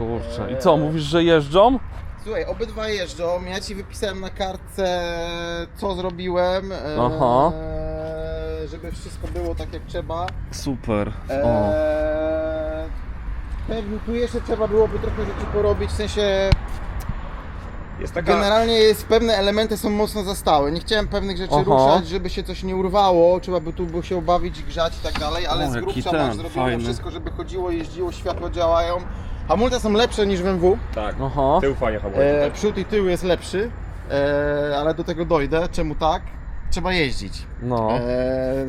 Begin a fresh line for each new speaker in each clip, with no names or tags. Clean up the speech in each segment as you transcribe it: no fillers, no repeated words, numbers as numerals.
kurczę. I co, mówisz, że jeżdżą?
Słuchaj, obydwa jeżdżą. Ja ci wypisałem na kartce, co zrobiłem,
Aha.
żeby wszystko było tak jak trzeba.
Super.
Pewnie tu jeszcze trzeba byłoby trochę rzeczy porobić, w sensie
Jest taka...
generalnie pewne elementy są mocno zastałe. Nie chciałem pewnych rzeczy
Aha.
ruszać, żeby się coś nie urwało, trzeba by tu było się bawić, grzać i tak dalej, ale z
jaki
grubsza
ten,
masz zrobione
fajny.
wszystko, żeby chodziło, jeździło, światła działają. Hamulce są lepsze niż w MW.
Tak,
Aha.
tył fajnie hamuje.
Przód i tył jest lepszy, ale do tego dojdę. Czemu tak? Trzeba jeździć,
No.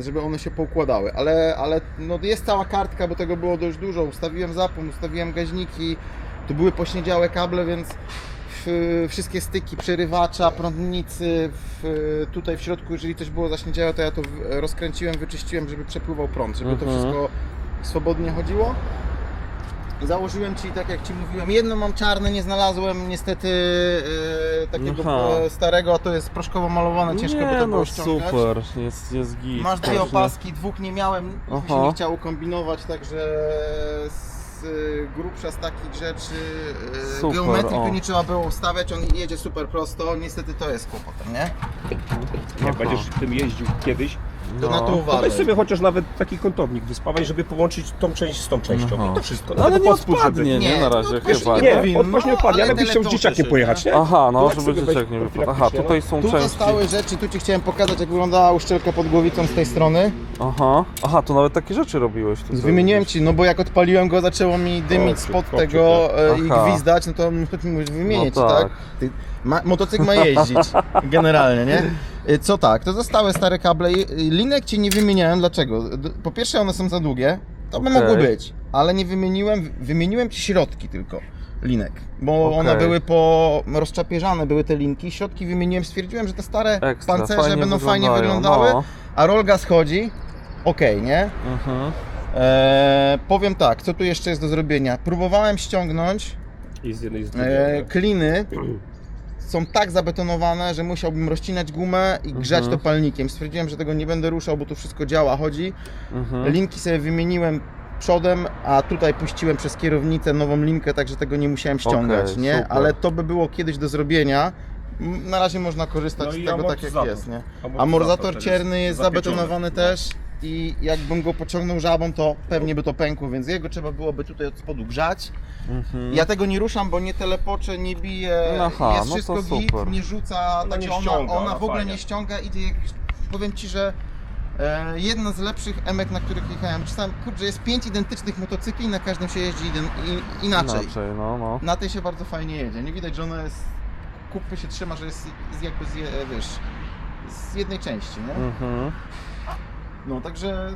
żeby one się poukładały, ale no jest cała kartka, bo tego było dość dużo. Ustawiłem zapłon, ustawiłem gaźniki, tu były pośniedziałe kable, więc wszystkie styki przerywacza, prądnicy, tutaj w środku, jeżeli coś było zaśniedziałe, to ja to rozkręciłem, wyczyściłem, żeby przepływał prąd, żeby to wszystko swobodnie chodziło. Założyłem Ci, tak jak Ci mówiłem, jedno mam czarne, nie znalazłem niestety takiego starego, a to jest proszkowo malowane, ciężko by to było ściągać.
super, jest git.
Masz dwie opaski, dwóch nie miałem, mi się
Aha.
nie chciało kombinować, także grubsza z takich rzeczy,
Super,
geometrii tu
o.
nie trzeba było ustawiać, on jedzie super prosto, niestety to jest kłopotem, nie?
Jak będziesz tym jeździł kiedyś,
To na to
to
uważaj.
weź sobie chociaż nawet taki kątownik wyspawaj, żeby połączyć tą część z tą częścią.
Aha.
I to wszystko.
No, ale
Nawet
nie
podspód,
odpadnie, nie? Na razie
odpuść,
chyba,
nie
nie?
powinno,
Odpaść nie odpadnie, ale byś chciał z
tyle
dzieciakiem
toczy
pojechać,
się,
nie?
Aha, no,
To tak
żeby
sobie
dzieciak
weź
nie wypadł. Aha,
profilaktycznie,
tutaj są
Tu
części.
zostały rzeczy, tu Ci chciałem pokazać, jak wyglądała uszczelka pod głowicą z tej strony.
Aha, to nawet takie rzeczy robiłeś tutaj.
Wymieniłem Ci, no bo jak odpaliłem go, zaczęło mi dymić
O,
spod
kopciuk,
tego i
Aha.
gwizdać, no to musisz wymienić,
No
tak?
tak.
Motocykl ma jeździć, generalnie, nie? Co tak, to zostały stare kable, linek Ci nie wymieniałem, dlaczego? Po pierwsze one są za długie, to by
Okej.
mogło być, ale nie wymieniłem Ci środki tylko linek, bo
Okej.
one były rozczapieżane, były te linki, środki wymieniłem, stwierdziłem, że te stare
Ekstra,
pancerze
fajnie
będą fajnie
wyglądają,
wyglądały,
no.
a rolga schodzi, okej, nie?
Mhm.
Powiem tak, co tu jeszcze jest do zrobienia? Próbowałem ściągnąć
I z jednej i z drugiej.
kliny. Są tak zabetonowane, że musiałbym rozcinać gumę i grzać to palnikiem. Stwierdziłem, że tego nie będę ruszał, bo tu wszystko działa, chodzi. Linki sobie wymieniłem przodem, a tutaj puściłem przez kierownicę nową linkę, także tego nie musiałem ściągać,
Okej,
nie?
super.
Ale to by było kiedyś do zrobienia. Na razie można korzystać
No
z
i
tego tak jak
amortyzator.
jest, nie?
Amortyzator
Amortyzator
też
cierny jest
zapieczony.
zabetonowany
No.
też i jakbym go pociągnął żabą, to pewnie by to pękło, więc jego trzeba byłoby tutaj od spodu grzać. Ja tego nie ruszam, bo nie telepoczę, nie bije,
Aha,
jest
no
wszystko
to
git,
super.
nie rzuca,
Ona
także
nie ściąga,
ona
ona
w ogóle
fajnie.
nie ściąga i powiem Ci, że jedna z lepszych emek, na których jechałem. Czasami, kurczę, jest 5 identycznych motocykli, na każdym się jeździ inaczej.
No.
Na tej się bardzo fajnie jedzie, nie widać, że ona jest, kupy się trzyma, że jest jakby wiesz, z jednej części, nie?
Mhm.
No, także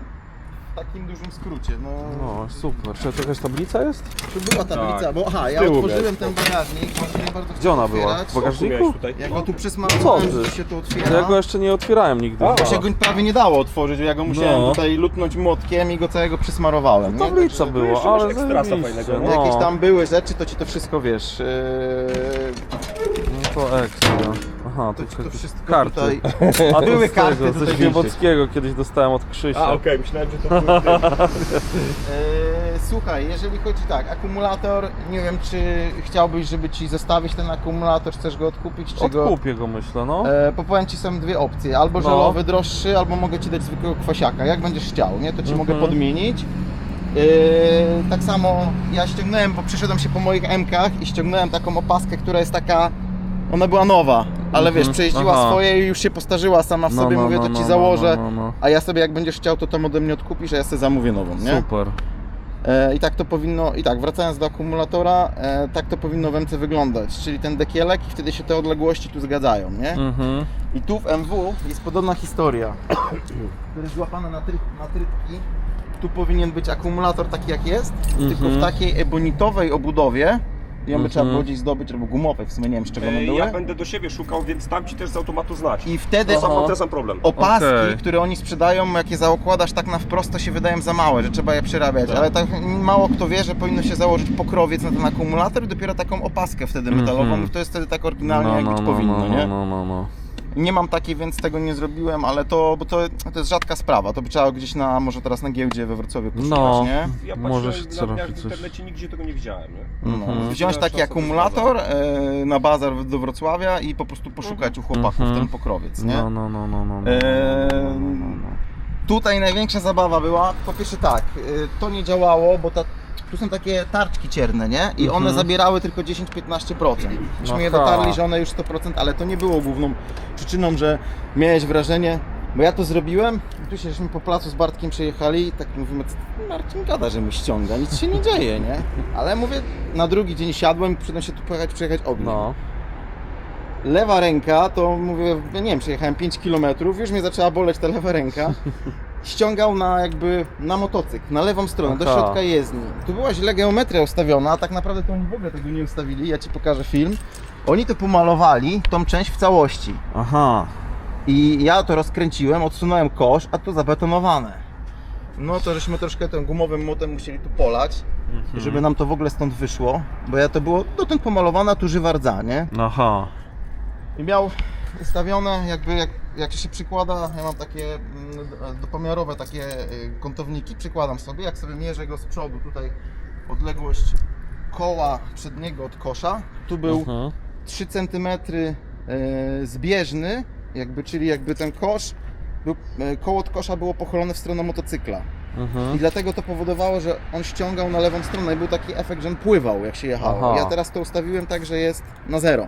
w takim dużym skrócie,
No, super. Czy to jakaś tablica jest?
Czy była tablica,
Tak.
bo ja
Tyłu
otworzyłem
miałeś.
ten bagażnik, właśnie nie bardzo
Gdzie ona
chciałem
była?
otwierać.
W
Tu
bagażniku?
miałeś tutaj.
Jak go tu
Co
przysmarowałem,
ty?
że się tu otwiera.
Ja go jeszcze nie otwierałem nigdy.
A.
Bo się go prawie nie dało otworzyć, ja go musiałem
No.
tutaj lutnąć młotkiem i go całego przysmarowałem. nie?
Tablica
Także
była,
jeszcze masz
ale
ekstrasa
zajebiście,
fajnego,
no.
Jakieś tam były rzeczy, to Ci to wszystko wiesz.
No to ekstra. Aha,
To wszystko
karty.
tutaj.
A to
były
z
karty
tego,
tutaj
ze
więcej.
Świebodzkiego kiedyś dostałem od Krzysia.
A, okej, myślałem, że to był ty.
Słuchaj, jeżeli chodzi tak, akumulator, nie wiem czy chciałbyś, żeby Ci zostawić ten akumulator, chcesz go odkupić, czy go...
Odkupię go, myślę, no.
Bo powiem Ci, są dwie opcje, albo
No.
żelowy droższy, albo mogę Ci dać zwykłego kwasiaka, jak będziesz chciał, nie? To Ci mogę podmienić. Tak samo ja ściągnąłem, bo przyszedłem się po moich M-kach i ściągnąłem taką opaskę, która jest taka, ona była nowa, ale wiesz, przejeździła
Aha.
swoje i już się postarzyła sama w
No,
sobie,
no,
mówię,
no,
to Ci
no,
założę,
no.
a ja sobie jak będziesz chciał, to tam ode mnie odkupisz, a ja sobie zamówię nową, nie?
Super.
I tak to powinno, i tak wracając do akumulatora, tak to powinno w MC wyglądać, czyli ten dekielek i wtedy się te odległości tu zgadzają, nie?
Mhm.
I tu w MW jest podobna historia, który jest złapany na trytki. Tu powinien być akumulator taki jak jest, tylko w takiej ebonitowej obudowie. Ją by trzeba było gdzieś zdobyć, albo gumowej, w sumie nie wiem z czego one były.
Ja będę do siebie szukał, więc dam Ci też z automatu znać.
I wtedy
Ten sam problem.
opaski,
Okej.
które oni sprzedają, jak je zaokładasz tak na wprost, to się wydają za małe, że trzeba je przerabiać. Ale tak mało kto wie, że powinno się założyć pokrowiec na ten akumulator i dopiero taką opaskę wtedy metalową, to jest wtedy tak oryginalnie jak być powinno, nie?
No.
Nie mam takiej, więc tego nie zrobiłem, ale bo to jest rzadka sprawa. To by trzeba gdzieś może teraz na giełdzie we Wrocławiu poszukać,
No.
nie?
Ja
Możesz
patrzyłem na dniach
zrobić
w
coś.
internecie, nigdzie tego nie widziałem, nie?
Mhm.
Wziąć
Trzeba
taki
sobie
akumulator na bazar do Wrocławia i po prostu poszukać u chłopaków
Mhm.
ten pokrowiec, nie?
No.
Tutaj największa zabawa była, po pierwsze tak, to nie działało, bo tu są takie tarczki cierne, nie? I one zabierały tylko 10-15%. Myśmy je
Aha.
dotarli, że one już 100%, ale to nie było główną przyczyną, że miałeś wrażenie, bo ja to zrobiłem, tu żeśmy po placu z Bartkiem przejechali i tak mówimy, co Marcin gada, że mu ściąga, nic się nie dzieje, nie? Ale mówię, na drugi dzień siadłem i przyszedłem się tu przejechać ogniem.
No.
Lewa ręka, to mówię, ja nie wiem, przejechałem 5 km, już mnie zaczęła boleć ta lewa ręka. Ściągał na motocykl, na lewą stronę, do
Aha.
środka jezdni. Tu była źle geometria ustawiona, a tak naprawdę to oni w ogóle tego nie ustawili, ja Ci pokażę film. Oni to pomalowali, tą część w całości.
Aha.
I ja to rozkręciłem, odsunąłem kosz, a to zabetonowane. No to żeśmy troszkę tym gumowym młotem musieli tu polać, żeby nam to w ogóle stąd wyszło. Bo ja to było dotąd pomalowane, a tu żywa rdza, nie?
Aha.
I miał ustawione, jakby jak się przykłada, ja mam takie dopomiarowe takie kątowniki, przykładam sobie, jak sobie mierzę go z przodu, tutaj odległość koła przedniego od kosza, tu był 3 cm zbieżny, czyli jakby ten kosz, koło od kosza było pochylone w stronę motocykla. I dlatego to powodowało, że on ściągał na lewą stronę i był taki efekt, że on pływał jak się jechało.
Aha.
Ja teraz to ustawiłem tak, że jest na zero.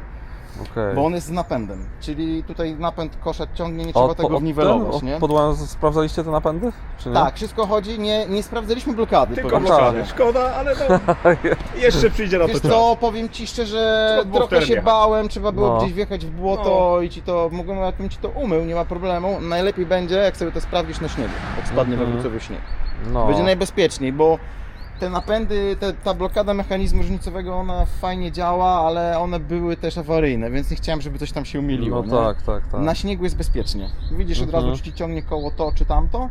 Okej.
Bo on jest z napędem, czyli tutaj napęd kosza ciągnie, nie trzeba tego niwelować, nie?
Sprawdzaliście te napędy? Czy nie?
Tak, wszystko chodzi, nie sprawdzaliśmy blokady.
Tylko
powiem
blokady.
szczerze.
Szkoda, ale no, jeszcze przyjdzie na to
Wiesz
czas.
co, powiem Ci szczerze,
Trzeba było w
trochę
teren
się
jechać.
bałem, trzeba było
No.
gdzieś wjechać w błoto i mógłbym Ci to umył, nie ma problemu. Najlepiej będzie, jak sobie to sprawdzisz na śniegu, jak spadnie we Wrocławiu śnieg.
No.
Będzie najbezpieczniej, bo te napędy, ta blokada mechanizmu różnicowego, ona fajnie działa, ale one były też awaryjne, więc nie chciałem, żeby coś tam się umyliło.
No
nie?
tak.
Na śniegu jest bezpiecznie. Widzisz od razu, czy Ci ciągnie koło to, czy tamto.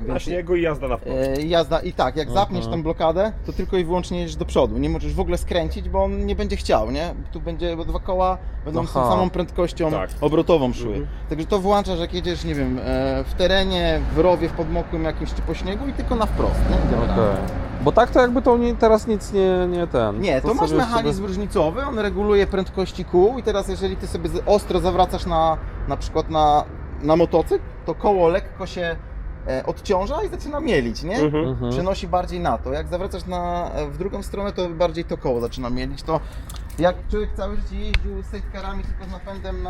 Na śniegu i jazda na wprost.
Jazda i tak, jak zapniesz tą blokadę, to tylko i wyłącznie jedziesz do przodu. Nie możesz w ogóle skręcić, bo on nie będzie chciał, nie? Tu będzie, bo 2 koła będą z tą
Aha.
samą prędkością
Tak.
obrotową szły. Także to włączasz, jak jedziesz, nie wiem, w terenie, w rowie, w podmokłym jakimś czy po śniegu i tylko na wprost, nie? Generalnie.
Okej. Bo tak to jakby to teraz nic nie ten.
Nie, to masz
sobie-
mechanizm różnicowy, on reguluje prędkości kół i teraz jeżeli Ty sobie ostro zawracasz na przykład na motocykl, to koło lekko się odciąża i zaczyna mielić, nie? Przenosi bardziej na to. Jak zawracasz w drugą stronę, to bardziej to koło zaczyna mielić. To jak człowiek całe życie jeździł z safecarami tylko z napędem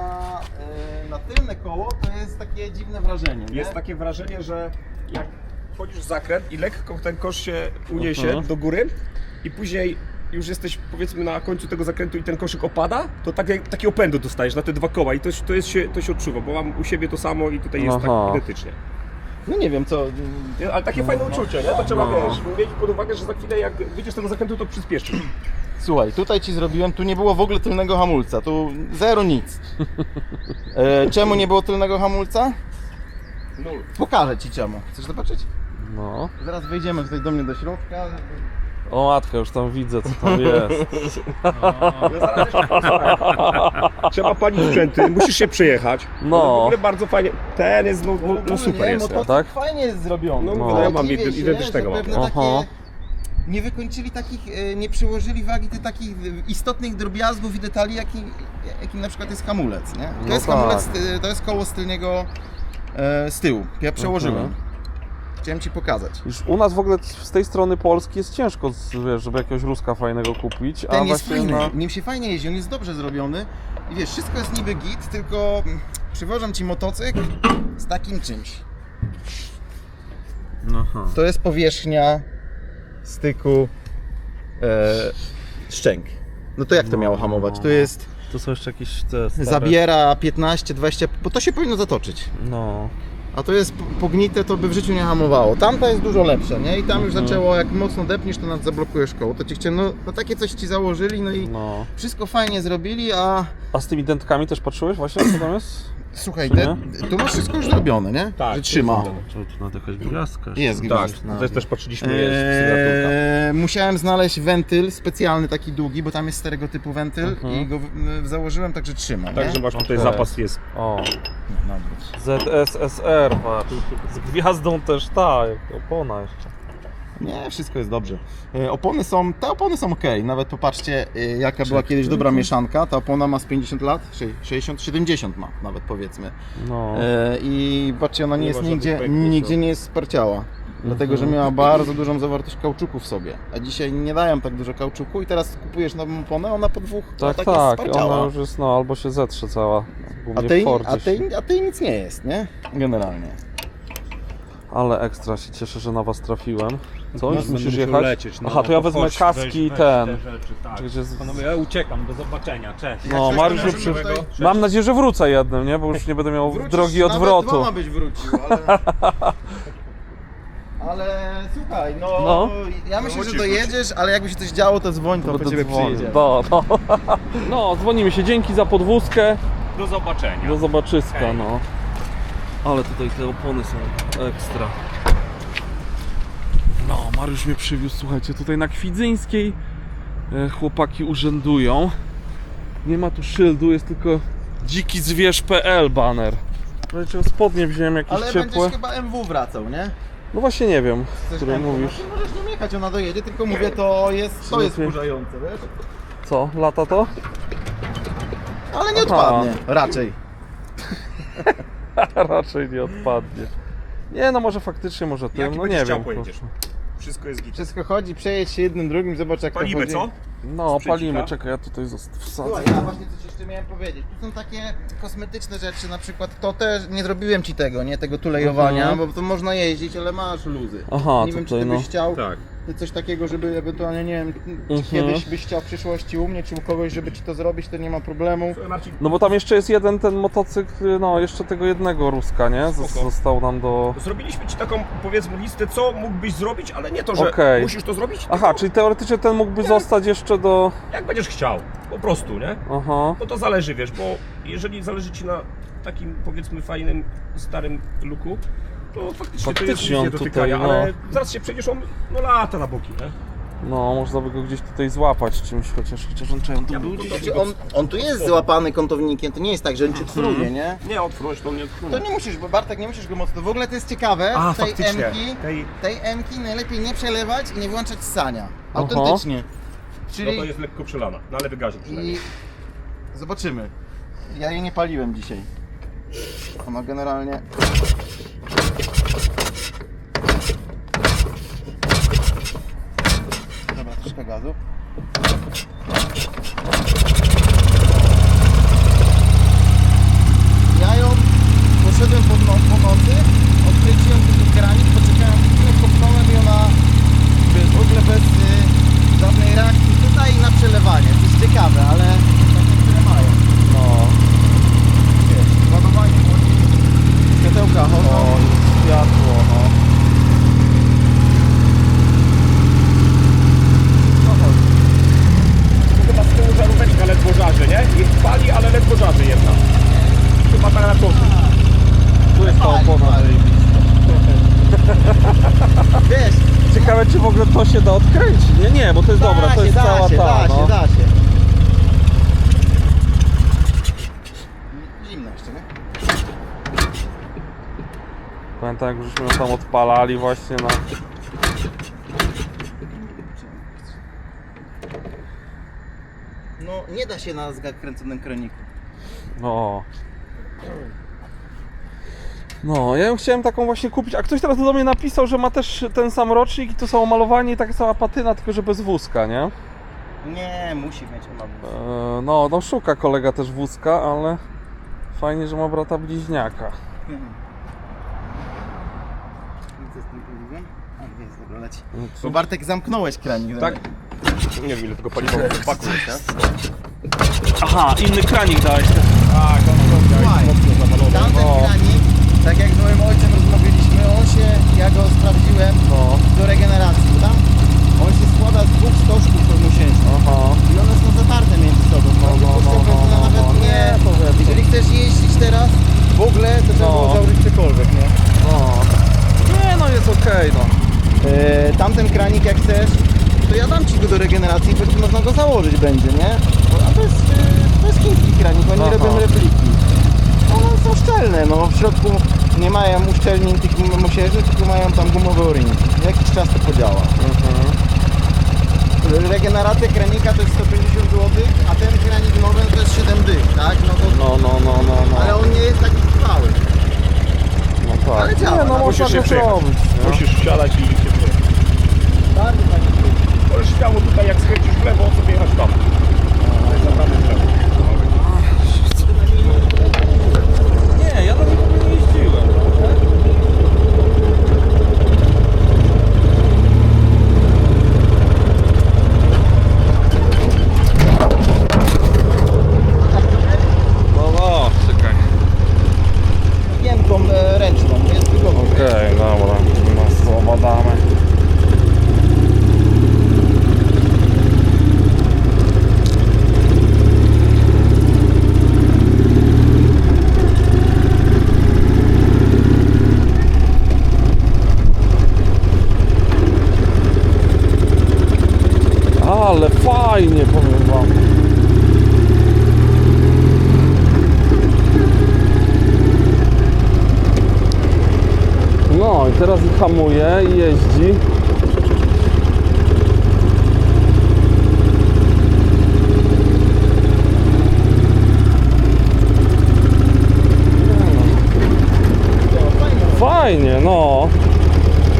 na tylne koło, to jest takie dziwne wrażenie, nie?
Jest takie wrażenie, że jak wchodzisz w zakręt i lekko ten kosz się uniesie do góry i później już jesteś powiedzmy na końcu tego zakrętu i ten koszyk opada, to takie opędu dostajesz na te 2 koła i to się odczuwa, bo mam u siebie to samo i tutaj jest tak
Aha.
identycznie.
No nie wiem co...
Nie, ale takie fajne uczucie, nie? To trzeba mieć pod uwagę, że za chwilę jak wyjdziesz z tego zakrętu, to przyspieszy.
Słuchaj, tutaj Ci zrobiłem, tu nie było w ogóle tylnego hamulca, tu zero nic. Czemu nie było tylnego hamulca?
Nul.
Pokażę Ci czemu. Chcesz zobaczyć?
No.
Zaraz wejdziemy tutaj do mnie do środka.
O matka, już tam widzę co tam jest.
Ja zaraz jeszcze posłuchaj. Trzeba palić sprzęty, musisz się przejechać.
No.
Ale w ogóle bardzo fajnie. Ten jest no super jest.
Motocykl
tak?
fajnie jest zrobiony.
No,
no,
ja mam
Dziwię się,
identycznego.
że
Mam.
pewne
Aha.
takie nie wykończyli takich, nie przyłożyli wagi tych takich istotnych drobiazgów i detali, jakim na przykład jest hamulec, nie? To
No
jest
tak.
hamulec, to jest koło z tylnego, z tyłu. Ja przełożyłem. Chciałem Ci pokazać.
Już u nas w ogóle z tej strony Polski jest ciężko, wiesz, żeby jakiegoś Ruska fajnego kupić.
Ten jest
właśnie
fajny, nim się fajnie jeździ, on jest dobrze zrobiony i wiesz, wszystko jest niby git, tylko przywożą Ci motocykl z takim czymś.
Aha.
To jest powierzchnia styku szczęk. No to jak to miało hamować? To jest,
To są jeszcze jakieś te stare...
zabiera 15-20, bo to się powinno zatoczyć.
No.
A to jest pognite, to by w życiu nie hamowało. Tamta jest dużo lepsze, nie? I tam już zaczęło, jak mocno depniesz, to nawet zablokujesz koło. To Ci chciałem, no takie coś Ci założyli, no i
No.
wszystko fajnie zrobili, a
A z tymi dentkami też patrzyłeś właśnie, co tam jest?
Słuchaj,
Czy nie?
tu masz wszystko już zrobione, nie?
Tak,
Że trzyma.
Czy tu nawet jakaś gwiazdka?
Jest
Tak,
gwiazdka.
też patrzyliśmy, jest sygnaturka.
Musiałem znaleźć wentyl specjalny, taki długi, bo tam jest starego typu wentyl i go założyłem, także trzyma, nie?
Także masz tutaj
Okej.
zapas jest.
O,
Nawrót.
ZSSR, patrz. Z gwiazdą też ta, jak opona jeszcze.
Nie, wszystko jest dobrze. Te opony są ok. Nawet popatrzcie, jaka była kiedyś dobra mieszanka. Ta opona ma z 50 lat, 60, 70 ma nawet, powiedzmy.
No.
I patrzcie, ona nie
Nie
jest
ma żadnych pęków,
nigdzie nie jest sparciała. Dlatego, że miała bardzo dużą zawartość kauczuku w sobie. A dzisiaj nie dają tak dużo kauczuku i teraz kupujesz nową oponę, ona po dwóch
Tak,
latach jest
tak,
sparciała.
ona już jest, no albo się zetrze cała.
A
Głównie
tej,
w Fordzie
a,
się.
tej, a tej nic nie jest, nie? Generalnie.
Ale ekstra się cieszę, że na was trafiłem. Co?
No,
Już musisz
będę musiał
jechać?
lecieć, no,
Aha, to ja
to
wezmę
chodź,
kaski i
weź
ten.
te rzeczy, tak.
Czy gdzie z-
Panowie, ja uciekam, do zobaczenia, cześć.
No,
coś
Mariusz
to
mnie
możemy
przy...
tutaj-
Mam nadzieję, że wrócę jednym, nie? Bo już nie będę miał drogi
Nawet
odwrotu.
dwoma byś wrócił, ale... Ale słuchaj,
No.
ja myślę, że dojedziesz, ale jakby się coś działo, to dzwoń, to po
Będę
ciebie
dzwonił.
przyjedzie.
No, dzwonimy się. Dzięki za podwózkę.
Do zobaczenia.
Do zobaczyska,
Hej.
no. Ale tutaj te opony są ekstra. No, Mariusz mnie przywiózł, słuchajcie, tutaj na Kwidzyńskiej. Chłopaki urzędują. Nie ma tu szyldu, jest tylko dzikizwierz.pl banner. Słuchajcie, spodnie wziąłem jakieś
Ale
ciepłe.
będziesz chyba MW wracał, nie?
No właśnie nie wiem,
Chcesz
który
MW?
mówisz.
No, możesz nie jechać, ona dojedzie, tylko mówię, to jest
lepiej-
wkurzające, wiesz?
Co, lata to?
Ale nie
Aha.
odpadnie, raczej.
Raczej nie odpadnie. Nie, no może faktycznie, może tym,
Jaki
no
będziesz
nie
chciał,
wiem.
pojedziesz. Wszystko jest git.
Wszystko chodzi, przejedź się jednym, drugim, zobacz jak
Palimy,
to chodzi.
co?
No,
Sprzęcika?
palimy, czekaj, ja tutaj wsadzę.
Słuchaj, ja właśnie coś jeszcze miałem powiedzieć. Tu są takie kosmetyczne rzeczy, na przykład to też nie zrobiłem ci tego, nie? Tego tulejowania, bo to można jeździć, ale masz luzy.
Aha,
Nie wiem, czy
tutaj
ty byś
no.
chciał
Tak.
coś takiego, żeby ewentualnie, nie wiem, czy kiedyś byś chciał w przyszłości u mnie, czy u kogoś, żeby ci to zrobić, to nie ma problemu.
Słuchaj, Marcin,
No bo tam jeszcze jest jeden ten motocykl, no jeszcze tego jednego Ruska, nie?
Spoko.
Został nam do...
zrobiliśmy ci taką, powiedzmy, listę, co mógłbyś zrobić, ale nie to, że
Okej.
musisz to zrobić,
Aha, czyli teoretycznie ten mógłby zostać jeszcze do...
jak będziesz chciał. Po prostu, nie?
Aha.
Bo to zależy, wiesz, bo jeżeli zależy ci na takim, powiedzmy, fajnym, starym luku, to faktycznie to jest
Faktycznie
nic nie
on tutaj,
dotykania,
no.
ale zaraz się przejdziesz, on no lata na boki, nie?
No, można by go gdzieś tutaj złapać czymś, chociaż on czemu tu był gdzieś...
Znaczy on tu jest złapany kątownikiem, to nie jest tak, że on cię truje, nie?
Nie odfrunąć, to mnie
To
odfrunąć.
nie musisz, bo Bartek nie musisz go mocno. W ogóle to jest ciekawe,
A,
tej
faktycznie.
M-ki,
Tej-
tej M-ki najlepiej nie przelewać i nie włączać ssania. Autentycznie.
No
Czyli
to jest lekko przelana, na lewy gazie przynajmniej.
i zobaczymy. Ja jej nie paliłem dzisiaj. Ona generalnie... Dobra, troszkę gazu. Ja ją poszedłem po nocy, odkręciłem ten kranik, poczekałem chwilę, kopnąłem i ona wiesz, w ogóle bez żadnej reakcji tutaj na przelewanie. To jest ciekawe, ale tak niektóre mają.
No.
Wiesz, ładowanie chodzi, światełka chodzą.
O, jest światło, no.
Co chodzi?
Chyba z tyłu żaróweczka ledwo żarzy, nie? I pali, ale ledwo żarzy jedna. Chyba tak na końcu.
Tu jest ta
Pali,
opona.
pali. Wiesz,
Ciekawe, czy w ogóle to się da odkręcić. Nie, bo to jest dobra, to jest cała ta, no.
Da się. Zimno jeszcze, nie?
Pamiętam, jak żeśmy ją tam odpalali właśnie na...
No nie da się na zakręconym kraniku.
No. No, ja ją chciałem taką właśnie kupić, a ktoś teraz do mnie napisał, że ma też ten sam rocznik i to samo malowanie i taka sama patyna, tylko że bez wózka, nie?
Nie, musi mieć ona wóz.
No szuka kolega też wózka, ale fajnie, że ma brata bliźniaka.
Co z tym paliwem? A, jest, dobra, leci.
No
Bo
co?
Bartek zamknąłeś kranik.
Tak? Nie wiem ile tego paliwa w paku jest, nie?
Aha, inny kranik dałeś.
Tak,
Słuchaj, tamten
No.
kranik, tak jak z moim ojcem rozmawialiśmy, on się, ja go sprawdziłem
No.
do regeneracji, bo tam on się składa z dwóch stożków pełnosiężnych
Aha.
i one są zatarte między sobą.
No,
Nawet
to wiesz.
jeżeli chcesz jeździć teraz, można go założyć będzie, nie? A to jest chiński kranik, oni
Aha.
robią repliki. One są szczelne, no w środku nie mają uszczelnień tych mosiężnych, tylko mają tam gumowe o-ringi. Jakiś czas to podziała. Regeneracja kranika to jest 150 zł, a ten kranik nowy to jest 7 dych, tak? No to,
No.
ale on nie jest taki trwały.
No tak.
Ale działa,
Nie, no
no,
można
musisz
to
się przejechać.
zrobić. nie?
Musisz wsiadać i się przejechać.
Bardzo fajnie.
Możesz śmiało tutaj, jak skręcisz w lewo, sobie jechać tam. To jest naprawdę w lewo.
Nie, ja do niego nie jeździłem. No, czekaj.
Piętką ręczną, jest wygodnie.
Okej, dobra. No słowa damy. Ale fajnie, powiem wam. No i teraz hamuje i jeździ. Fajnie, no.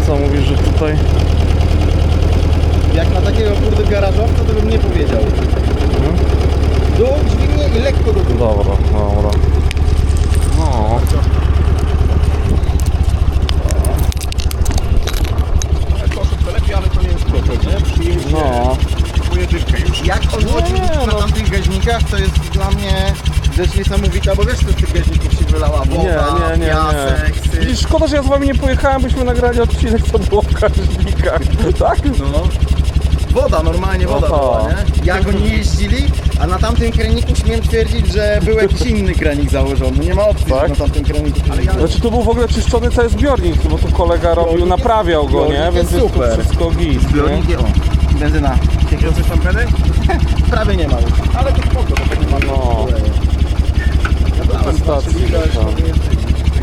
Co mówisz, że tutaj...
Jak na takiego kurde garażowca to bym nie powiedział. Dół, dźwignie i lekko do góry.
Dobra. No.
Koszyk to lepiej, ale to nie jest problem, nie? Przyjęcie
No.
pojedynkę już.
Jak on chodził
Nie,
na
no.
tamtych gaźnikach, to jest dla mnie rzecz niesamowita, bo wiesz co z tych gaźników się wylała woda,
Nie.
piasek, syf.
Widzisz, szkoda, że ja z wami nie pojechałem, byśmy nagrali odcinek, co było w gaźnikach. Tak?
No. Woda, normalnie woda
Aha.
była, nie? Jak oni jeździli, a na tamtym kraniku śmiem twierdzić, że był jakiś inny kranik założony. Nie ma opcji,
Tak?
że na tamtym kraniku. Ale ja...
Znaczy tu był w ogóle czyszczony cały zbiornik, bo tu kolega robił,
Zbiornik
naprawiał go, nie?
jest
Więc jest tu
super.
wszystko git, nie?
o, benzyna.
Jest coś tam peny?
Prawie nie ma już.
Ale to spoko, to tak nie ma.
No, na stacji tam.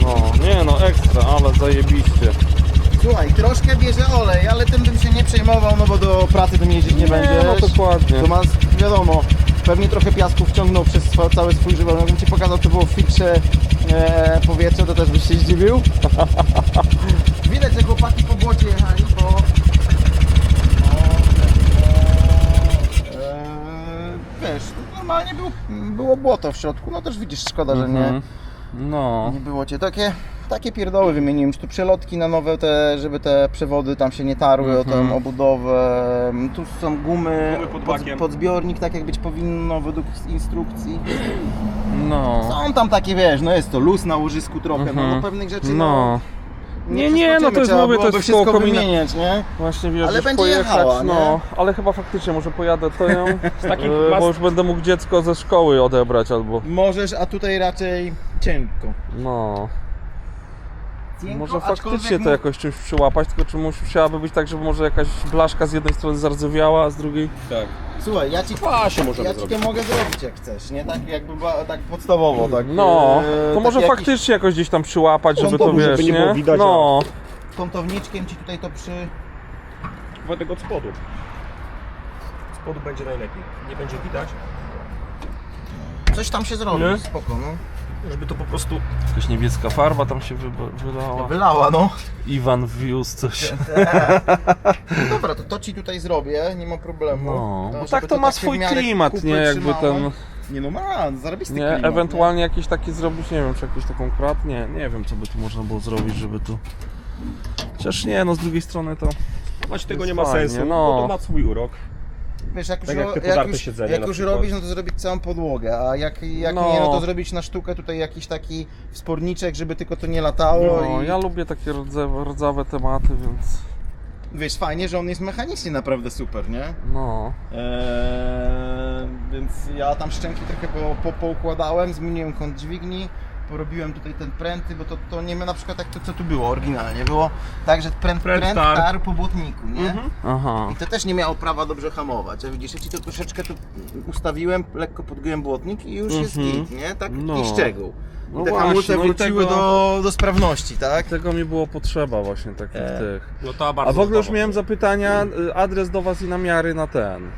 No, nie no, ekstra, ale zajebiście.
Słuchaj, troszkę bierze olej, ale tym bym się nie przejmował, no bo do pracy tym jeździć nie będziesz.
no dokładnie.
To ma, wiadomo, pewnie trochę piasku wciągnął przez cały swój żywot. Jakbym ci pokazał, to było w filtrze powietrze, to też byś się zdziwił. Widać, że chłopaki po błocie jechali, bo... wiesz, normalnie było błoto w środku, no też widzisz, szkoda, że nie.
Mhm. No,
Nie było cię. Takie pierdoły wymieniłem. Tu przelotki na nowe, żeby te przewody tam się nie tarły o tę obudowę. Tu są gumy
Gumy pod bakiem.
pod zbiornik, tak jak być powinno według instrukcji.
no.
Są tam takie, wiesz, no jest to luz na łożysku trochę, no do pewnych rzeczy
No. Nie, no
przeskoczymy,
to jest,
trzeba
mówię, to
byłoby
jest koło
wszystko
komina.
wymieniać, nie?
Właśnie wiesz,
Ale
już
będzie
pojechać,
jechała,
no,
nie?
ale chyba faktycznie może pojadę to ją,
takich
bo
mas-
już będę mógł dziecko ze szkoły odebrać albo,
Możesz, a tutaj raczej cienko.
no.
Cienko,
Może
aczkolwiek
faktycznie to jakoś czymś przyłapać, tylko czy musiałaby być tak, żeby może jakaś blaszka z jednej strony zardzewiała, a z drugiej...
Tak.
Słuchaj, ja ci
możemy
Ja ci to
zrobić.
mogę zrobić jak chcesz, nie? Tak jakby tak podstawowo, tak.
No, to
tak
może
jakiś
faktycznie jakoś gdzieś tam przyłapać, żeby to
Kątowy,
wiesz,
żeby nie
nie?
było widać,
No,
kątowniczkiem ci tutaj to
Wodek od spodu. Od spodu będzie najlepiej. Nie będzie widać,
Coś tam się zrobi,
Nie?
spoko, no.
żeby to po prostu...
jakaś niebieska farba tam się wylała.
Wylała, no.
Iwan wiózł coś.
No dobra, to ci tutaj zrobię, nie ma problemu.
No, bo
żeby
tak to ma
tak się w
swój
miarę
klimat,
kupy
nie? Jakby
trzymało.
ten...
Nie no ma, zarobisty
Nie,
klimat.
ewentualnie jakiś taki zrobić, nie wiem, czy jakąś taką krat, nie wiem, co by tu można było zrobić, żeby tu... Chociaż nie, no z drugiej strony to...
Choć tego
jest
nie ma
fajnie,
sensu,
no.
bo to ma swój urok.
Wiesz, jak już,
Tak jak te
jak
podarte
już,
siedzenie
jak
na
już
przykład.
robisz, no to zrobić całą podłogę, a jak
No.
nie, no to zrobić na sztukę tutaj jakiś taki wsporniczek, żeby tylko to nie latało
No,
i
ja lubię takie rdzawe tematy, więc...
wiesz, fajnie, że on jest mechanicznie naprawdę super, nie?
No,
Więc ja tam szczęki trochę poukładałem, zmieniłem kąt dźwigni, porobiłem tutaj ten pręty, bo to nie ma na przykład tak to co tu było oryginalnie. Było tak, że pręt
tar.
tarł po błotniku, nie?
Aha.
I to też nie miało prawa dobrze hamować. A widzisz, ja ci to troszeczkę tu ustawiłem, lekko podgiąłem błotnik i już jest git, nie? Tak,
No.
taki szczegół.
No
I te
właśnie,
hamulce
no i
wróciły do sprawności, tak?
Tego mi było potrzeba właśnie takich tych.
No to bardzo
A w ogóle już
zdrowo.
miałem zapytania, adres do was i namiary na ten.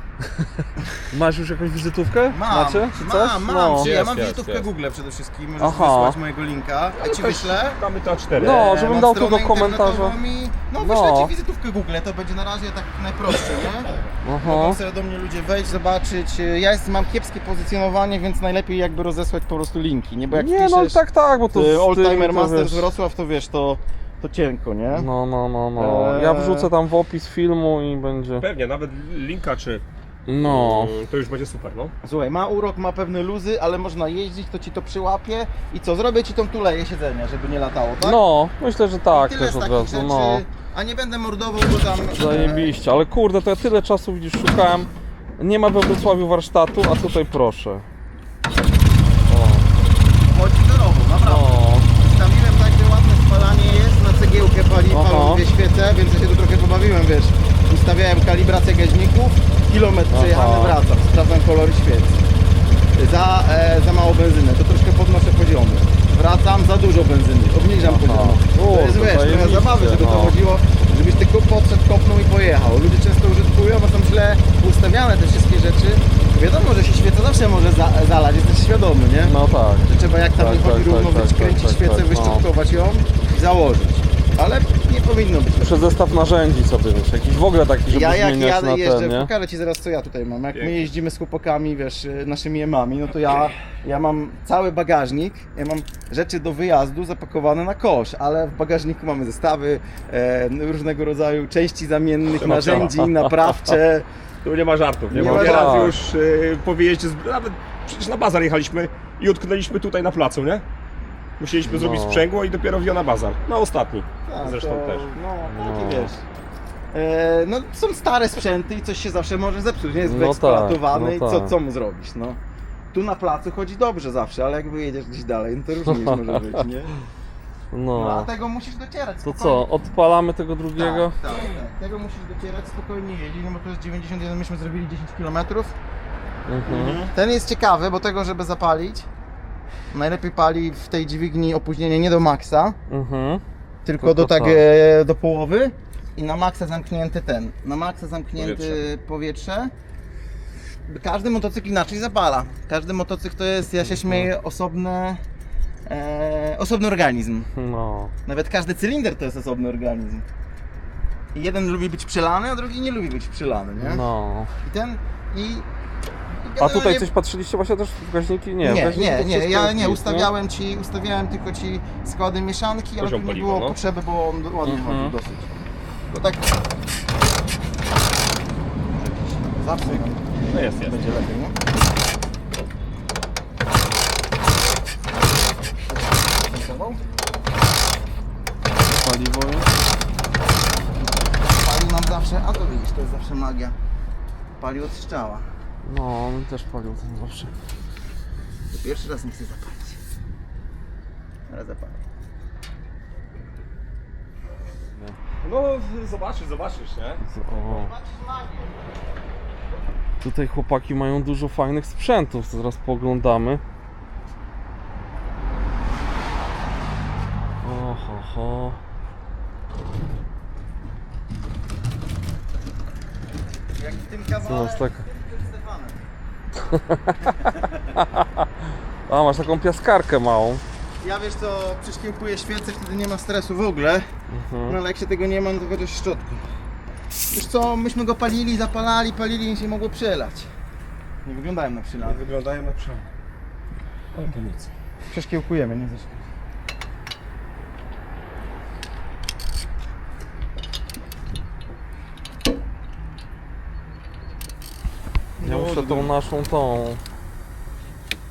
Masz już jakąś wizytówkę? Macie? Czy coś?
mam.
No.
Czy ja
Jest,
mam
jest,
wizytówkę
jest.
Google przede wszystkim, możesz
Aha.
wysłać mojego linka, ja ci wyślę.
Mamy to A4.
No, żebym
Mam
dał tu do
stronę
komentarza.
internetową i- No,
No.
wyślę ci wizytówkę Google, to będzie na razie tak najprostsze, nie?
Aha.
Mogą sobie do mnie ludzie wejść, zobaczyć. Mam kiepskie pozycjonowanie, więc najlepiej jakby rozesłać po prostu linki, nie? Bo jak
Nie, no
wpiszesz
tak, bo to z tym,
Oldtimer
to
Masters
wiesz.
Wrocław, to wiesz, to cienko, nie?
No. Ja wrzucę tam w opis filmu i będzie.
Pewnie, nawet linka czy...
No.
To już będzie super, no.
Słuchaj, ma urok, ma pewne luzy, ale można jeździć, to ci to przyłapie i co, zrobię ci tą tuleję siedzenia, żeby nie latało, tak?
No, myślę, że tak
Tyle
też
z
od
takich
razu,
rzeczy,
no.
a nie będę mordował, bo tam...
Zajebiście, ale kurde, to ja tyle czasu widzisz, szukałem. Nie ma we Wrocławiu warsztatu, a tutaj proszę.
Chodzi zdrowo, naprawdę.
No.
Stawiłem tak, że ładne spalanie jest, na cegiełkę
Aha.
palą dwie świece, więc ja się tu trochę pobawiłem, wiesz. Ustawiałem kalibrację gaźników, kilometr przejechany, wracam, sprawdzam kolory świec. Za mało benzyny, to troszkę podnoszę poziomy. Wracam, za dużo benzyny, obniżam poziomy. To jest,
to
wiesz, trochę
zajebiście,
zabawy, żeby to
no.
chodziło, żebyś tylko podszedł, kopnął i pojechał. Ludzie często użytkują, a są źle ustawiane te wszystkie rzeczy. Wiadomo, że się świeca zawsze może zalać, jesteś świadomy, nie?
No tak.
Że trzeba jak tam
Tak,
wychodzi
tak,
równo
tak,
kręcić
tak,
świecę,
tak, no.
wyszczotkować ją i założyć. Ale nie powinno być.
Przez zestaw narzędzi sobie wiesz, jakiś w ogóle taki, żeby
Ja jak
zmieniać
jadę,
na
jeżdżę,
ten, nie?
pokażę ci zaraz co ja tutaj mam. Jak my
Pięknie.
jeździmy z chłopakami, wiesz, naszymi emami, no to ja mam cały bagażnik, ja mam rzeczy do wyjazdu zapakowane na kosz, ale w bagażniku mamy zestawy, różnego rodzaju części zamiennych,
Siema,
narzędzi, naprawcze.
Tu nie ma żartów, nie
Nie
ma
ma
Teraz
żartów.
już po wyjeździe, nawet przecież na bazar jechaliśmy i utknęliśmy tutaj na placu, nie? Musieliśmy zrobić sprzęgło i dopiero wio na bazar. No ostatni.
Tak,
Zresztą
to,
też.
No, taki wiesz. No są stare sprzęty i coś się zawsze może zepsuć, nie jest
No
wyeksploatowany
tak, no
i co,
tak.
co mu zrobisz, no. Tu na placu chodzi dobrze zawsze, ale jak wyjedziesz gdzieś dalej, no to różnie może być, nie? No, a
No.
tego musisz docierać
To
spokojnie.
co, odpalamy tego drugiego?
Tak. Tego musisz docierać, spokojnie jeździć, no bo to jest 91, myśmy zrobili 10 km.
Mhm.
Ten jest ciekawy, bo tego, żeby zapalić, najlepiej pali w tej dźwigni opóźnienie nie do maksa,
Mhm.
tylko do,
tak.
do połowy i na maksa zamknięty na maksa zamknięty powietrze. Każdy motocykl inaczej zapala. Każdy motocykl to jest, ja się śmieję, osobny organizm.
No.
Nawet każdy cylinder to jest osobny organizm. I jeden lubi być przelany, a drugi nie lubi być przelany, nie?
No.
I ten i
A tutaj
generalnie-
coś patrzyliście właśnie też w gaźniki? Nie, w
nie,
gaźniku to wszystko
ja
jest
nie,
git,
ustawiałem tylko ci składy mieszanki, ale
Poziom
tu nie
paliwa,
było
no.
potrzeby, bo on ładnie chodził dosyć. To tak zapsyk
No jest.
będzie lepiej, nie?
Paliwo jest.
Pali nam zawsze, a to widzisz, to jest zawsze magia. Pali od strzała.
No, on też palił ten zawsze.
To pierwszy raz nie chcę zapalić. Ale zapalę.
No zobaczysz, nie?
O. Tutaj chłopaki mają dużo fajnych sprzętów, to zaraz poglądamy. Oho.
Jak w tym
Co
kawale,
masz tak?
Stefanem.
A, masz taką piaskarkę małą.
Ja wiesz co, przyszkiełkuję świecę, wtedy nie ma stresu w ogóle. No ale jak się tego nie ma, no to chociaż szczotką. Wiesz co, myśmy go palili, palili i się mogło przelać. Nie wyglądają na przylane.
Wyglądają na przykład. Ale to nic.
Przeszkiełkujemy, nie zresztą.
Ja muszę tą naszą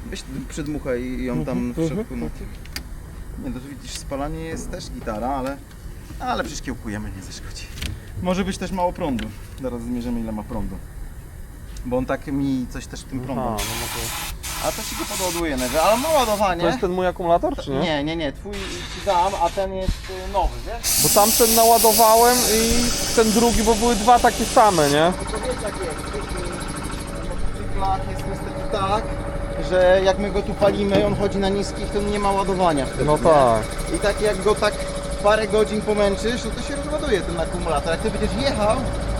Weź przedmuchaj i ją tam w środku. No. Nie, to widzisz, spalanie jest też gitara, ale przyszkiełkujemy, nie zaszkodzi. Może być też mało prądu. Zaraz zmierzymy ile ma prądu. Bo on tak mi coś też w tym prądu.
Aha, no to...
A to ci go podładuje, ale ma ładowanie.
To jest ten mój akumulator, czy nie?
Nie, twój ci dam, a ten jest nowy, wiesz?
Bo tamten naładowałem i ten drugi, bo były dwa takie same, nie?
To wiesz jak jest, w tych motocyklach jest niestety tak, że jak my go tu palimy, on chodzi na niskich, to nie ma ładowania wtedy,
No
nie?
tak.
I tak jak go tak parę godzin pomęczysz, no to się rozładuje ten akumulator. Jak ty będziesz jechał,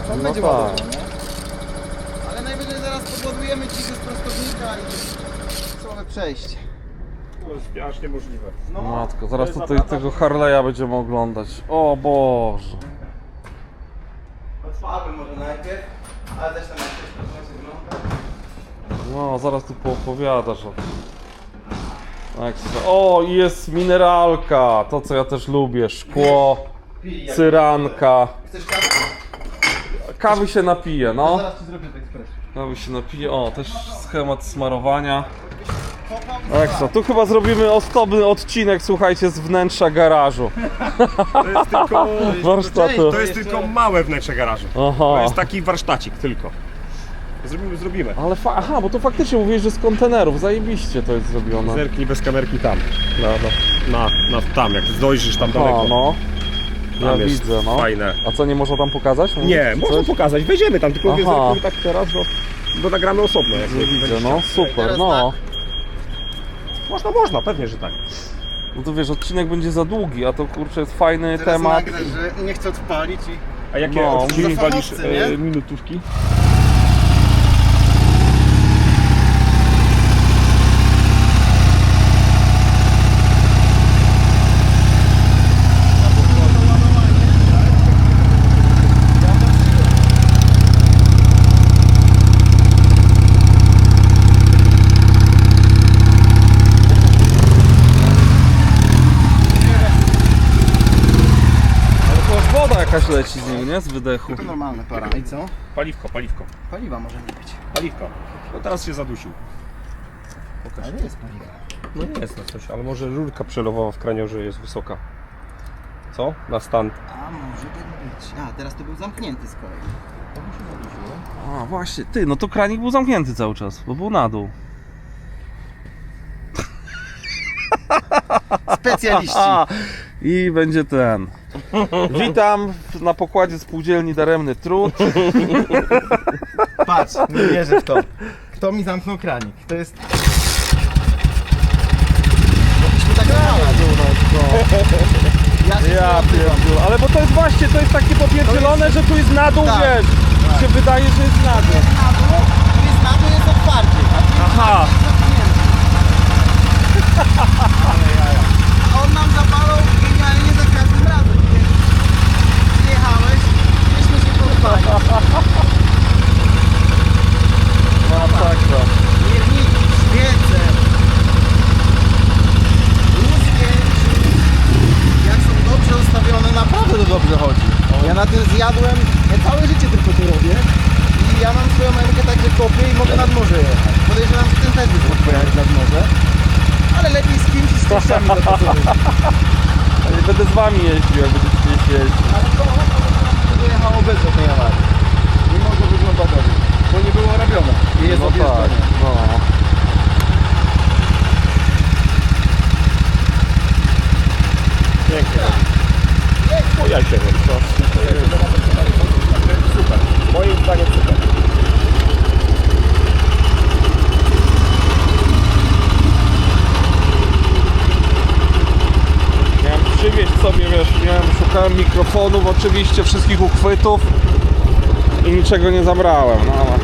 to on
No
będzie
tak.
ładował, nie? Ale najwyżej zaraz podładujemy ci ze prostownika i słabe przejście.
To jest aż niemożliwe.
No,
Matko, zaraz tutaj tego Harley'a będziemy oglądać. O Boże.
odpalmy może najpierw, ale też tam jak coś wygląda.
No, zaraz tu poopowiadasz o tym. Ekstra. O, i jest mineralka, to co ja też lubię, szkło, cyranka.
Chcesz kawę?
Kawy się napije, no.
Zaraz ci zrobię w ekspresie.
Kawy się napije, o, też schemat smarowania. Ekstra, tu chyba zrobimy ozdobny odcinek, słuchajcie, z wnętrza garażu.
To jest tylko,
Warsztatu.
to jest tylko małe wnętrze garażu. To
Aha.
jest taki warsztacik tylko. Zrobimy.
Ale aha, bo to faktycznie mówiłeś, że z kontenerów, zajebiście to jest zrobione.
Zerknij bez kamerki tam. Tam, jak dojrzysz tam daleko.
A, no. Ja
Tam jest
widzę, no.
fajne.
A co, nie można tam pokazać?
Nie, można pokazać, wejdziemy tam, tylko
Aha.
zerknij tak teraz, bo nagramy osobno. Jak
Nie widzę, no
Teraz
super, no.
Można, pewnie, że tak.
No to wiesz, odcinek będzie za długi, a to kurczę jest fajny
Teraz
temat.
nagrać, że nie chcę odpalić i...
A jakie
No,
odcinki
za
walisz
fachowcy, nie?
minutówki?
Ale to aż woda jakaś leci z nim, nie? Z wydechu.
To normalne para. I co?
Paliwko.
Paliwa może nie być.
Paliwko. No teraz się zadusił.
Ale nie jest paliwa.
No nie jest na coś, ale może rurka przelowowa w kraniorze jest wysoka. Co? Na stan.
A może tak być. A, teraz to był zamknięty z kolei. To mu się zadusiło.
A właśnie, ty, no to kranik był zamknięty cały czas, bo był na dół.
Specjaliści.
A, i będzie ten. Witam na pokładzie spółdzielni Daremny Trud.
Patrz, nie wierzę w to. Kto mi zamknął kranik? To jest... Mogliśmy tak nalać. Ja się
Ja
nie odzywam.
pierdolę, ale bo to jest właśnie, to jest takie popierdzielone, że tu jest na dół,
Tak,
wiesz.
tak.
Się wydaje, że jest na
Tu
dół.
jest na dół, tu jest na dół, jest otwarcie. A tu jest
Aha.
zamknięty. A on nam zapalał genialnie za każdym razem. Przyjechałeś, myśmy się porwali.
Masakra.
Mierniki, świece, ruskie, jak są dobrze ustawione, naprawdę to dobrze chodzi. Ja na tym zjadłem, ja całe życie tylko to robię i ja mam swoją rękę tak, że kopię i mogę nad morze jechać. Podejrzewam, że ten też by mógł pojechać nad morze, ale lepiej z kimś i z kościami zapracować.
Ale będę z wami jeździł, jak będziecie gdzieś jeździć.
Ale to wyjechało bez żadnej awarii. Mimo, że wygląda dobrze, bo nie było robione. I jest
No tak,
objeżdżone.
no.
Pięknie. Moja się wiem, co? Super. Moim zdaniem super.
Miałem przywieźć sobie, wiesz, szukałem mikrofonów, oczywiście wszystkich uchwytów i niczego nie zabrałem, no ale...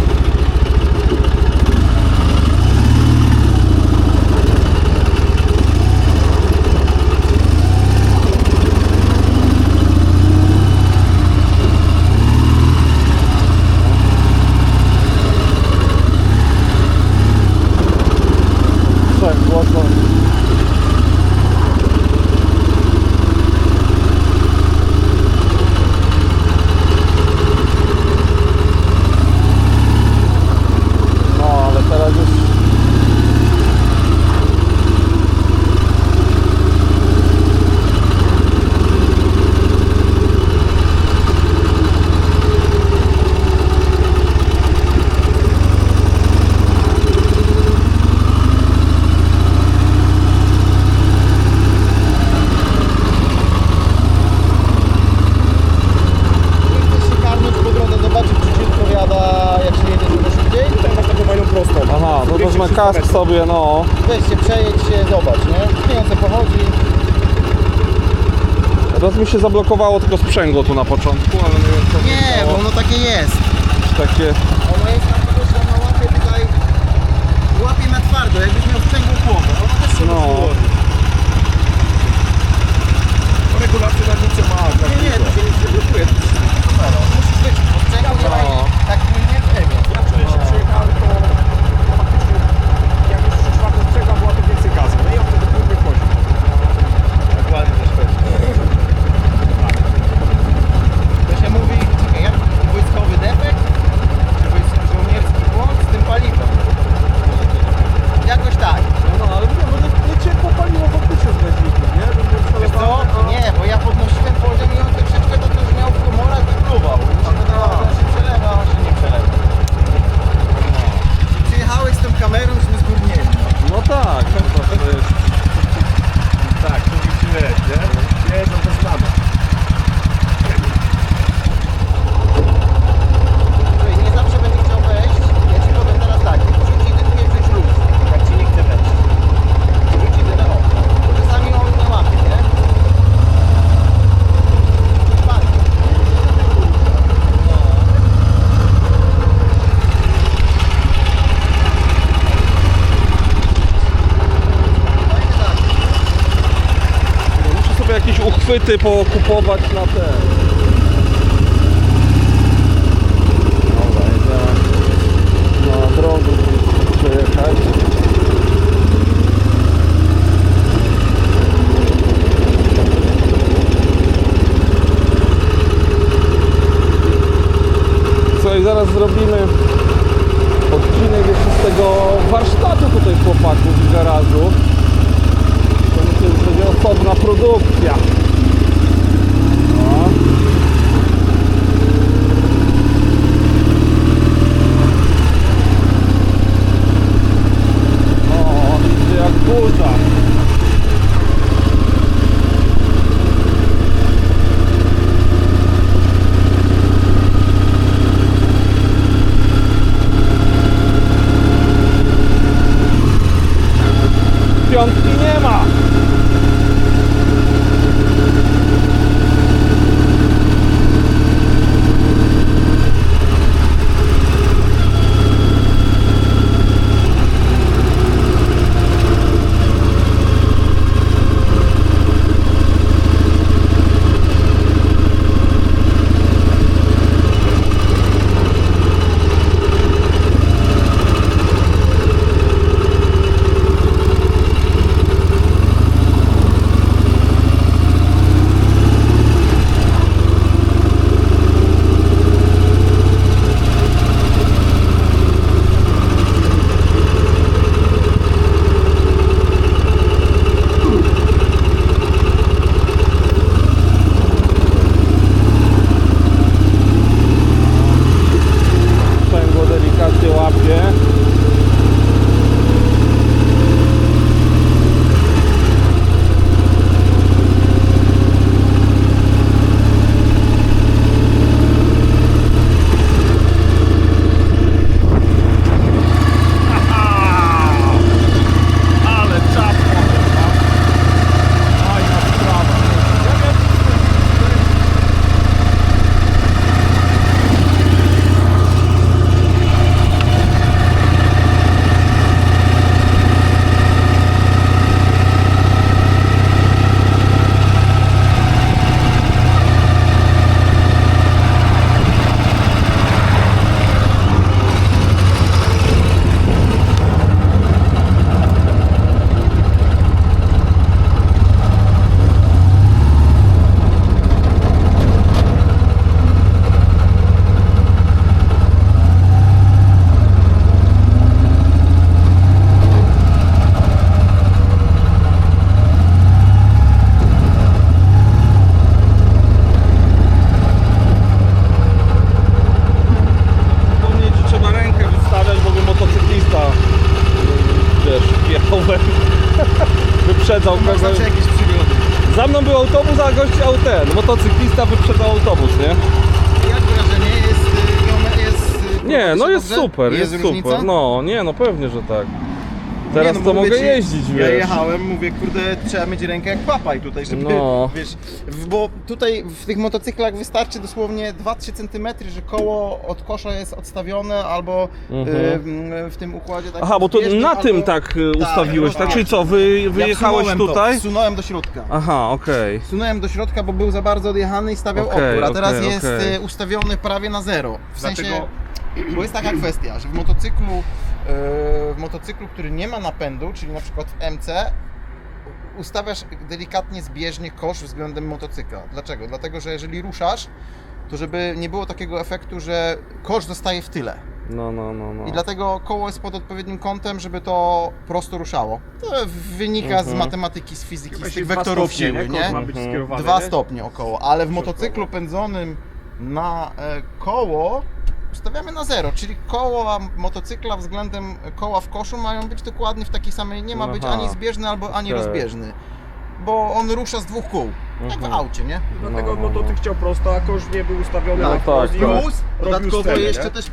Wszechgłosowy. A, no to na kask sobie, no.
Weźcie, przejedź się, zobacz, nie? Pieniądze pochodzi.
Raz mi się zablokowało tylko sprzęgło tu na początku, ale nie wiem co
Nie,
się
bo
stało.
ono takie jest.
Takie...
Ono jest na to, że ono łapie tutaj, łapie na twardo, jakbyś miał sprzęgło głowę. Ono też się
No.
Regulacje na nic ma.
Nie, to się nic nie blokuje. Musisz być, bo sprzęgło nie ma
No.
tak nie wiem.
Ja wczoraj się przyjechałem, to faktycznie jak już 3/4 sprzęgła była, to więcej gazu. No i on wtedy płynnie chodzi.
Dokładnie też to się mówi, czekaj, jak wojskowy defekt, czy żołnierski błąd z tym paliwem. Jakoś tak.
No, ale nie ciekło paliwo faktycznie z gaźników, nie?
Wiesz co? Nie, bo ja podnosiłem poziom i on troszeczkę to coś miał w komorach i pluwał. Mi się wydawało, że on się przelewa, a on się nie przelewa. No. Przyjechałeś z tą kamerą, żeśmy zgórnieli.
No tak, to jest...
Tak, to widzimy, nie? Nie, to znamy.
Słuchaj, nie zawsze będę chciał wejść. Ja ci powiem teraz tak, wrzuć jedynkę i wrzuć luz, jak ci nie chce wejść. Wrzuć jedynkę, o. Bo czasami on nie łapie, nie? Bardzo.
Muszę sobie jakieś uchwyty pokupować na te. Dobra, jedziemy na drogę przejechać. Co i zaraz zrobimy odcinek jeszcze z tego warsztatu tutaj chłopaków w garażu. To myślę, że będzie osobna produkcja. No. O, idzie jak burza. Piątki nie ma. Spęgło delikatnie łapie. Ale czapło. Fajna sprawa. Wspomnieć, że trzeba rękę wystawiać, bo by motocyklista wiesz, jechał wyprzedzał kogoś.
Znaczy jakieś przygody.
Za mną był autobus, a gość motocyklista wyprzedzał autobus, nie?
Jak wrażenie jest
Nie, no
się
jest
dobrze?
super, jest
różnica?
super. No, nie, no pewnie, że tak. Teraz
Nie, no
to
bo
mogę
mówię ci,
jeździć,
Ja
wiesz.
jechałem, mówię, kurde, trzeba mieć rękę jak papaj tutaj, żeby,
No.
wiesz, bo tutaj w tych motocyklach wystarczy dosłownie 2-3 cm, że koło od kosza jest odstawione albo w tym układzie tak.
Aha, bo to
zbieżnym,
na tym
albo...
tak ustawiłeś, tak?
tak.
Czyli co, wyjechałeś
Ja
tutaj?
Wsunąłem do środka.
Aha, okej.
Wsunąłem do środka, bo był za bardzo odjechany i stawiał
Okej,
opór, a teraz
okej,
jest
okej.
ustawiony prawie na zero. W sensie,
Dlatego-
bo jest taka kwestia, że w motocyklu, który nie ma napędu, czyli na przykład w MC, ustawiasz delikatnie zbieżnie kosz względem motocykla. Dlaczego? Dlatego, że jeżeli ruszasz, to żeby nie było takiego efektu, że kosz zostaje w tyle.
No.
I dlatego koło jest pod odpowiednim kątem, żeby to prosto ruszało. To wynika z matematyki, z fizyki, z tych wektorów siły, nie?
Ma być skierowany,
2
nie?
stopnie około, ale w motocyklu pędzonym na koło ustawiamy na 0, czyli koła motocykla względem koła w koszu mają być dokładnie w takiej samej, nie ma być
Aha.
ani zbieżny albo ani
Okej.
rozbieżny, bo on rusza z 2 kół, jak w aucie, nie?
Dlatego
No.
motocykl chciał prosto, a kosz nie był ustawiony
No
na
tak,
wprost i
tak.
on
Plus,
robił
dodatkowo
scenę,
jeszcze
nie?
też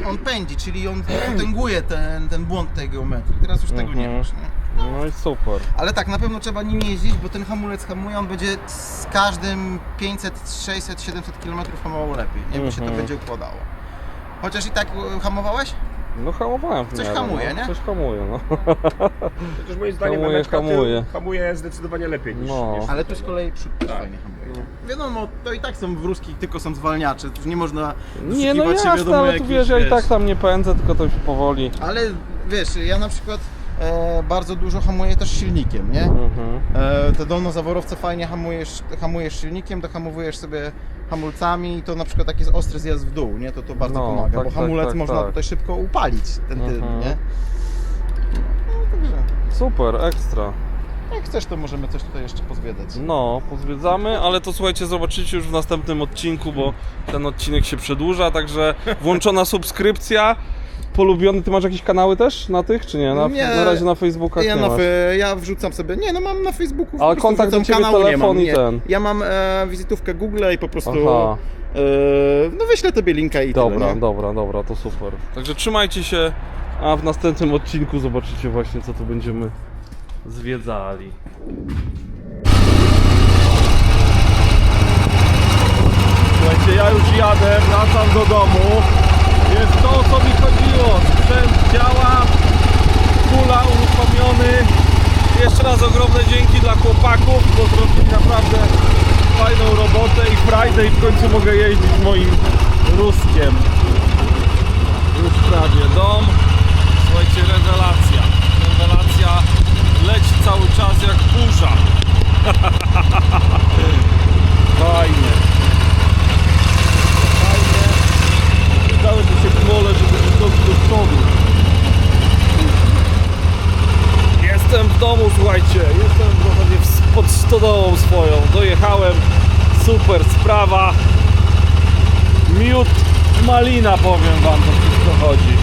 on pędzi, czyli on potęguje ten błąd tej geometrii, teraz już tego nie masz, nie?
No i super.
Ale tak, na pewno trzeba nim jeździć, bo ten hamulec hamuje, on będzie z każdym 500, 600, 700 km hamował lepiej, nie? Bo się to będzie układało. Chociaż i tak hamowałeś?
No hamowałem w
Coś
miarę,
hamuje,
no.
nie?
Coś hamuje, no.
Chociaż moim zdaniem
Hamuje,
Emeczka
hamuje.
hamuje zdecydowanie lepiej niż...
No.
niż
Ale tu z kolei przód też fajnie hamuje. Wiadomo, to i tak są wróżki, tylko są zwalniacze, to już nie można
Nie, no
doszukiwać się
jasne,
wiadomo
ale tu
jakichś,
wiesz, ja i tak tam nie pędzę, tylko to powoli.
Ale wiesz, ja na przykład bardzo dużo hamuję też silnikiem, nie? Te dolnozaworowce fajnie hamujesz silnikiem, dohamowujesz sobie hamulcami i to na przykład jak jest ostry zjazd w dół, nie? To bardzo
No,
pomaga,
tak,
bo
tak,
hamulec
tak,
można
tak.
tutaj szybko upalić, ten tył, nie? No, także
Super, ekstra.
jak chcesz, to możemy coś tutaj jeszcze pozwiedzać.
No, pozwiedzamy, ale to słuchajcie, zobaczycie już w następnym odcinku, bo ten odcinek się przedłuża, także włączona subskrypcja, polubiony. Ty masz jakieś kanały też na tych, czy nie?
Nie.
Na razie na Facebookach
Ja,
nie masz.
ja wrzucam sobie, nie no mam na Facebooku, po
Ale
prostu
kontakt do
wrzucam,
ciebie,
kanału nie
telefon
mam,
i
nie.
ten.
Ja mam wizytówkę Google i po prostu
Aha.
no wyślę tobie linka i
Dobra,
tyle, nie?
dobra, to super. Także trzymajcie się, a w następnym odcinku zobaczycie właśnie, co tu będziemy zwiedzali. Słuchajcie, ja już jadę, wracam do domu. Jest to, o co mi chodziło. Sprzęt działa, kula uruchomiony. Jeszcze raz ogromne dzięki dla chłopaków, bo zrobili naprawdę fajną robotę i Friday w końcu mogę jeździć moim Ruskiem. Już prawie dom. Słuchajcie, rewelacja. Rewelacja leci cały czas jak burza. Fajnie. Fajnie. Dały tu się pole, żeby wyskoczyć do przodu. Jestem w domu, słuchajcie. Jestem w zasadzie pod stodołą swoją. Dojechałem. Super sprawa. Miód, malina, powiem wam, to wszystko chodzi.